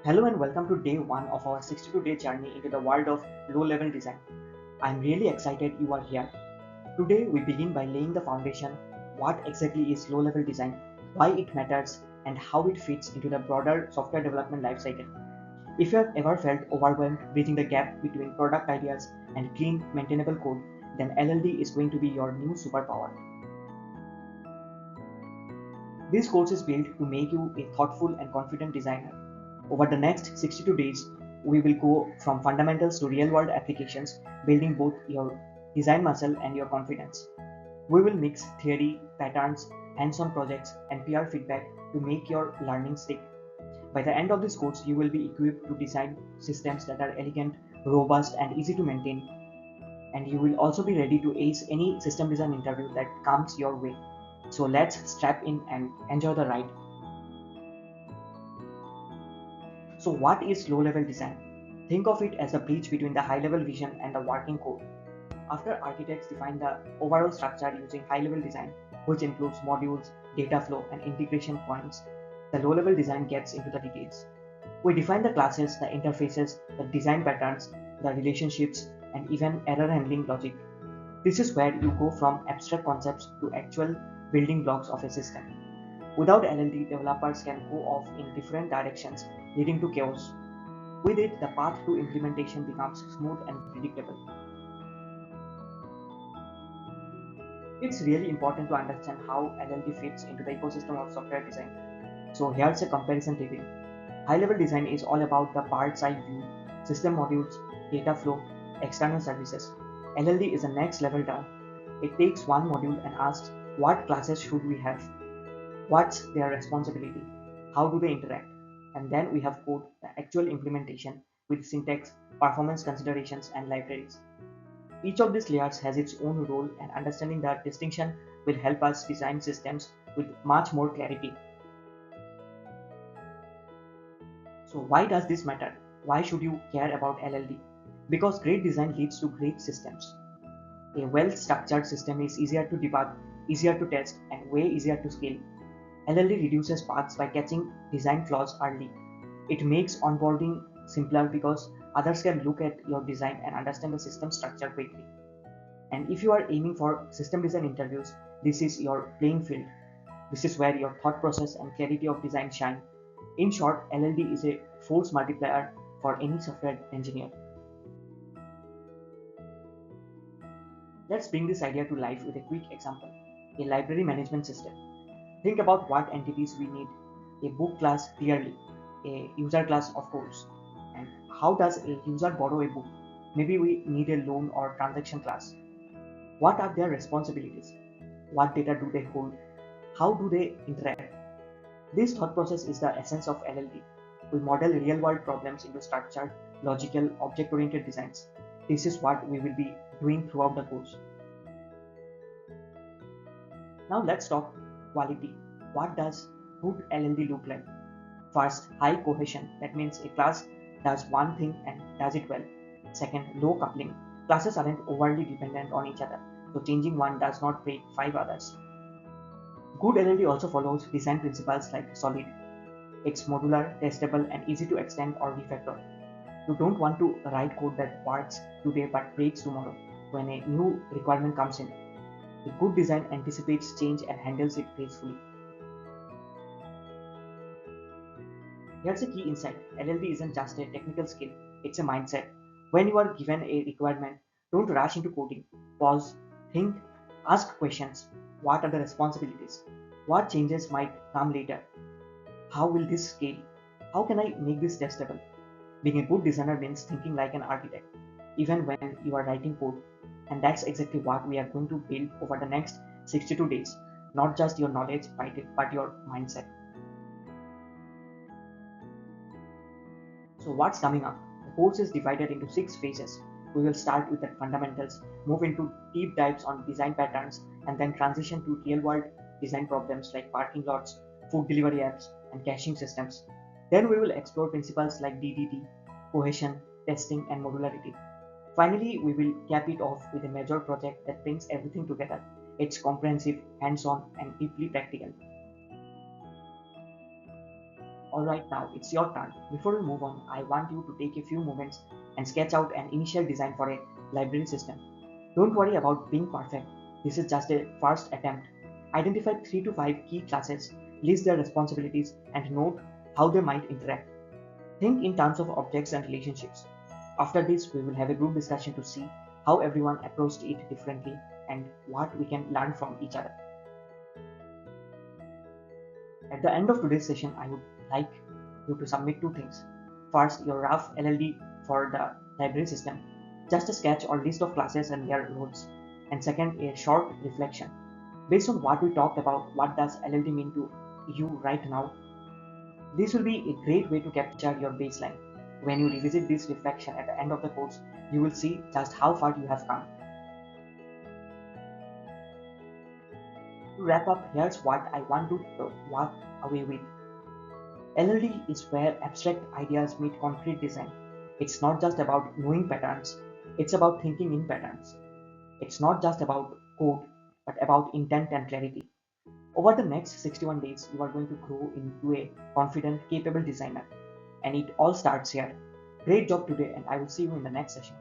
Hello and welcome to day 1 of our 62-day journey into the world of low-level design. I'm really excited you are here. Today we begin by laying the foundation, what exactly is low-level design, why it matters, and how it fits into the broader software development lifecycle. If you have ever felt overwhelmed bridging the gap between product ideas and clean, maintainable code, then LLD is going to be your new superpower. This course is built to make you a thoughtful and confident designer. Over the next 62 days, we will go from fundamentals to real world applications, building both your design muscle and your confidence. We will mix theory, patterns, hands on projects, and peer feedback to make your learning stick. By the end of this course, you will be equipped to design systems that are elegant, robust, and easy to maintain. And you will also be ready to ace any system design interview that comes your way. So let's strap in and enjoy the ride. So what is low-level design? Think of it as the bridge between the high-level vision and the working code. After architects define the overall structure using high-level design, which includes modules, data flow, and integration points, the low-level design gets into the details. We define the classes, the interfaces, the design patterns, the relationships, and even error handling logic. This is where you go from abstract concepts to actual building blocks of a system. Without LLD, developers can go off in different directions, leading to chaos. With it, the path to implementation becomes smooth and predictable. It's really important to understand how LLD fits into the ecosystem of software design. So here's a comparison table. High-level design is all about the bird's eye view, system modules, data flow, external services. LLD is the next level down. It takes one module and asks, what classes should we have? What's their responsibility? How do they interact? And then we have code, the actual implementation with syntax, performance considerations, and libraries. Each of these layers has its own role, and understanding that distinction will help us design systems with much more clarity. So why does this matter? Why should you care about LLD? Because great design leads to great systems. A well-structured system is easier to debug, easier to test, and way easier to scale. LLD reduces bugs by catching design flaws early. It makes onboarding simpler because others can look at your design and understand the system structure quickly. And if you are aiming for system design interviews, this is your playing field. This is where your thought process and clarity of design shine. In short, LLD is a force multiplier for any software engineer. Let's bring this idea to life with a quick example. A library management system. Think about what entities we need. A book class clearly, a user class of course. And how does a user borrow a book? Maybe we need a loan or transaction class. What are their responsibilities? What data do they hold? How do they interact? This thought process is the essence of LLD. We model real-world problems into structured, logical, object-oriented designs. This is what we will be doing throughout the course. Now let's talk quality. What does good LLD look like? First, high cohesion. That means a class does one thing and does it well. Second, low coupling. Classes aren't overly dependent on each other, so changing one does not break five others. Good LLD also follows design principles like solid. It's modular, testable, and easy to extend or refactor. You don't want to write code that works today but breaks tomorrow when a new requirement comes in. A good design anticipates change and handles it gracefully. Here's a key insight. LLD isn't just a technical skill, it's a mindset. When you are given a requirement, don't rush into coding. Pause, think, ask questions. What are the responsibilities? What changes might come later? How will this scale? How can I make this testable? Being a good designer means thinking like an architect, even when you are writing code. And that's exactly what we are going to build over the next 62 days. Not just your knowledge, but your mindset. So what's coming up? The course is divided into 6 phases. We will start with the fundamentals, move into deep dives on design patterns, and then transition to real-world design problems like parking lots, food delivery apps, and caching systems. Then we will explore principles like DDD, cohesion, testing, and modularity. Finally, we will cap it off with a major project that brings everything together. It's comprehensive, hands-on, and deeply practical. Alright, now it's your turn. Before we move on, I want you to take a few moments and sketch out an initial design for a library system. Don't worry about being perfect. This is just a first attempt. Identify 3 to 5 key classes, list their responsibilities, and note how they might interact. Think in terms of objects and relationships. After this, we will have a group discussion to see how everyone approached it differently and what we can learn from each other. At the end of today's session, I would like you to submit two things. First, your rough LLD for the library system, just a sketch or list of classes and their roles. And second, a short reflection. Based on what we talked about, what does LLD mean to you right now? This will be a great way to capture your baseline. When you revisit this reflection at the end of the course, you will see just how far you have come. To wrap up, here's what I want to walk away with. LLD is where abstract ideas meet concrete design. It's not just about knowing patterns, it's about thinking in patterns. It's not just about code, but about intent and clarity. Over the next 61 days, you are going to grow into a confident, capable designer. And it all starts here. Great job today, and I will see you in the next session.